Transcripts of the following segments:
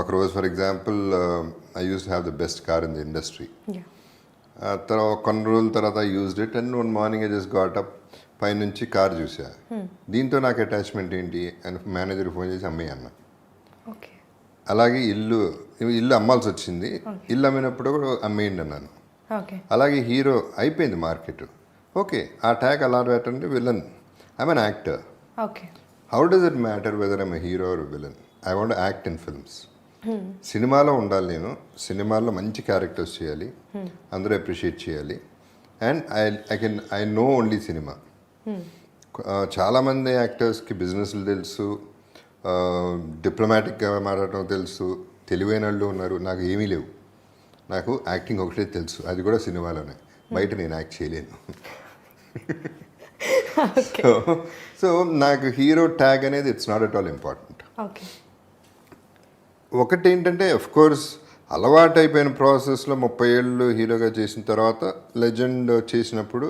ఒకరోజు for example I use have the best car in the industry. Yeah. తర్వాత కొన్ని రోజుల తర్వాత I used it and one morning I just got up, పైనుంచి car చూసా. దీంతో నాకు అటాచ్మెంట్ ఏంటి అని మేనేజర్కి ఫోన్ చేసి అమ్మేయి అన్న. Okay. అలాగే ఇల్లు అమ్మాల్సి వచ్చింది. ఇల్లు అమ్మినప్పుడు కూడా అమ్మేయండి అన్నాను. Okay. అలాగే హీరో అయిపోయింది మార్కెట్. ఓకే, ఆ ట్యాగ్ అలా పెట్టండి, villain. I'm an actor. Okay. How does it matter whether I'm hero or villain? I want act in films. సినిమాలో ఉండాలి, నేను సినిమాల్లో మంచి క్యారెక్టర్స్ చేయాలి, అందరూ అప్రిషియేట్ చేయాలి. And I know only cinema. చాలామంది యాక్టర్స్కి బిజినెస్లు తెలుసు, డిప్లొమాటిక్గా మాట్లాడటం తెలుసు, తెలివైన వాళ్ళు ఉన్నారు. నాకు ఏమీ లేవు. నాకు యాక్టింగ్ ఒకటే తెలుసు, అది కూడా సినిమాలోనే. బయట నేను యాక్ట్ చేయలేను. సో నాకు హీరో ట్యాగ్ అనేది it's not at all important. Okay. ఒకటి ఏంటంటే కోర్స్ అలవాటు అయిపోయిన ప్రాసెస్లో 30 ఏళ్ళు హీరోగా చేసిన తర్వాత లెజెండ్ చేసినప్పుడు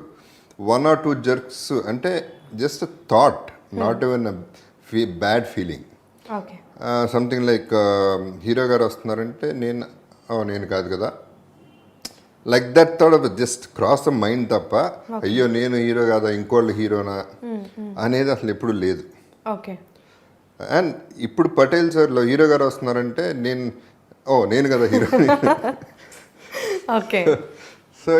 1 or 2 జర్క్స్ అంటే just thought, not even bad feeling. Okay. Something like hero గారు వస్తున్నారంటే నేను కాదు కదా, like that thought of just cross the mind తప్ప అయ్యో నేను హీరో కాదా ఇంకోళ్ళు హీరోనా అనేది అసలు ఎప్పుడు లేదు. Okay. అండ్ ఇప్పుడు పటేల్ సార్లో హీరో గారు వస్తున్నారంటే నేను కదా hero. Okay. So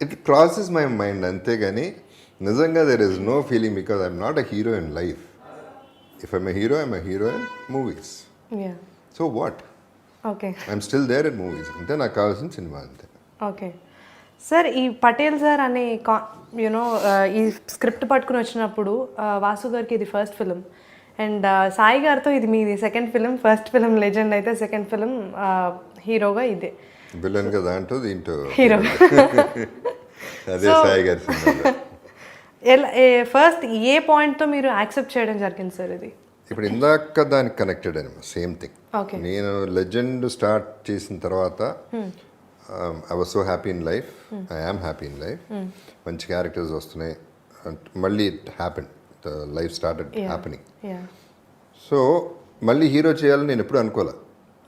it crosses my mind అంతేగాని నిజంగా there is no feeling because I'm not a hero in life. If I'm a hero in movies. Yeah. So what, Okay. I'm still there in movies. అంతే నాకు కావాల్సిన cinema అంతే. Okay sir, ఈ Patel sir అనే ఈ script పట్టుకుని వచ్చినప్పుడు వాసు గారికి ఇది ఫస్ట్ ఫిలిం అండ్ సాయి గారితో ఇది మీది second film. First film legend అయితే సెకండ్ ఫిలిం హీరోగా ఇదే. విలన్ కదా అంటూ దీంట్లో హీరో. అదే సాయి గారి సినిమా. ఫస్ట్ ఏ పాయింట్తో మీరు యాక్సెప్ట్ చేయడం జరిగింది సార్ ఇది? ఇప్పుడు ఇందాక దానికి కనెక్టెడ్ అనమాట, సేమ్ థింగ్. Okay. నేను లెజెండ్ స్టార్ట్ చేసిన తర్వాత I was so happy in life. I am happy in life. మంచి క్యారెక్టర్స్ వస్తున్నాయి. మళ్ళీ it happen, the life started happening. So మళ్ళీ హీరో చేయాలని నేను ఎప్పుడు అనుకోలే.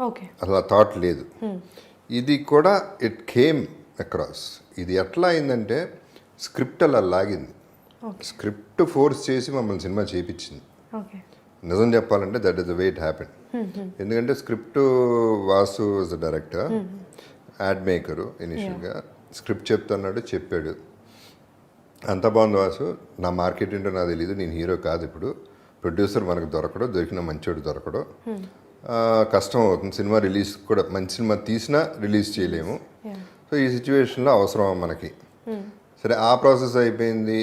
ఓకే. అసలు ఆ థాట్ లేదు. ఇది కూడా ఇట్ కేమ్ అక్రాస్. ఇది ఎట్లా అయిందంటే స్క్రిప్ట్ అలా లాగింది. స్క్రిప్ట్ ఫోర్స్ చేసి మమ్మల్ని సినిమా చేయించింది. ఓకే. నిజం చెప్పాలంటే that is the way it happen. ఎందుకంటే script Vasu was the director, ad maker. ఇనిషియల్గా స్క్రిప్ట్ చెప్తున్నాడు, చెప్పాడు, అంత బాగుంది వాసు, నా మార్కెట్ ఏంటో నాకు తెలియదు, నేను హీరో కాదు, ఇప్పుడు ప్రొడ్యూసర్ మనకు దొరకడు, దొరికిన మంచోడు దొరకడు, కష్టం అవుతుంది, సినిమా రిలీజ్ కూడా మంచి సినిమా తీసినా రిలీజ్ చేయలేము. సో ఈ సిచ్యువేషన్లో అవసరం మనకి. సరే, ఆ ప్రాసెస్ అయిపోయింది.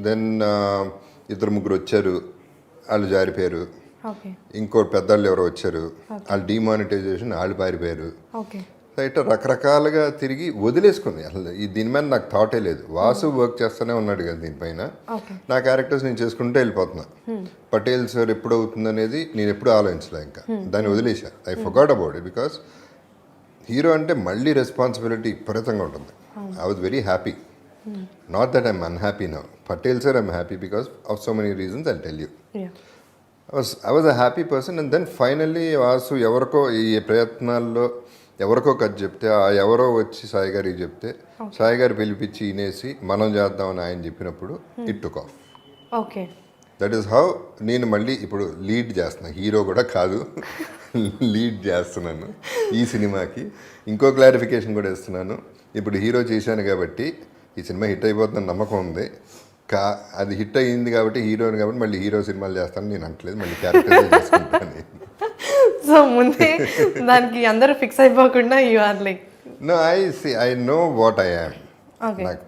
దెన్ 2-3 వచ్చారు, వాళ్ళు జారిపోయారు. ఇంకో పెద్దవాళ్ళు ఎవరో వచ్చారు, వాళ్ళు డిమానిటైజేషన్, వాళ్ళు పారిపోయారు. సో ఇట్లా రకరకాలుగా తిరిగి వదిలేసుకుంది. అసలు దీని మీద నాకు థాటే లేదు. వాసు వర్క్ చేస్తూనే ఉన్నాడు కదా దీనిపైన. నా క్యారెక్టర్స్ నేను చేసుకుంటూ వెళ్ళిపోతున్నా. పటేల్ సార్ ఎప్పుడు అవుతుంది అనేది నేను ఎప్పుడు ఆలోచించలే. ఇంకా దాన్ని వదిలేసా. I forgot about it because hero అంటే మళ్ళీ రెస్పాన్సిబిలిటీ విపరీతంగా ఉంటుంది. I was very happy. Not that I'm unhappy now. Patel sir I'm happy because of so many reasons I tell you. I was a happy person, and then finally Vasu ఎవరికో ఈ ప్రయత్నాల్లో ఎవరికో కథ చెప్తే, ఆ ఎవరో వచ్చి సాయి గారికి చెప్తే, సాయి గారు పిలిపించి వినేసి మనం చేద్దామని ఆయన చెప్పినప్పుడు it took off. Okay. That is how నేను మళ్ళీ ఇప్పుడు లీడ్ చేస్తున్నాను. హీరో కూడా కాదు, లీడ్ చేస్తున్నాను ఈ సినిమాకి. ఇంకో క్లారిఫికేషన్ కూడా ఇస్తున్నాను. ఇప్పుడు హీరో చేశాను కాబట్టి ఈ సినిమా హిట్ అయిపోతుందని నమ్మకం ఉంది. అది హిట్ అయ్యింది కాబట్టి హీరోని కాబట్టి మళ్ళీ హీరో సినిమాలు చేస్తాను నేను అంటలేదు. మళ్ళీ క్యారెక్టర్ చేసుకుంటాను. సో ముందే దానికి అందరూ ఫిక్స్ అయిపోకుండా you are like no, I know what I am. నాకు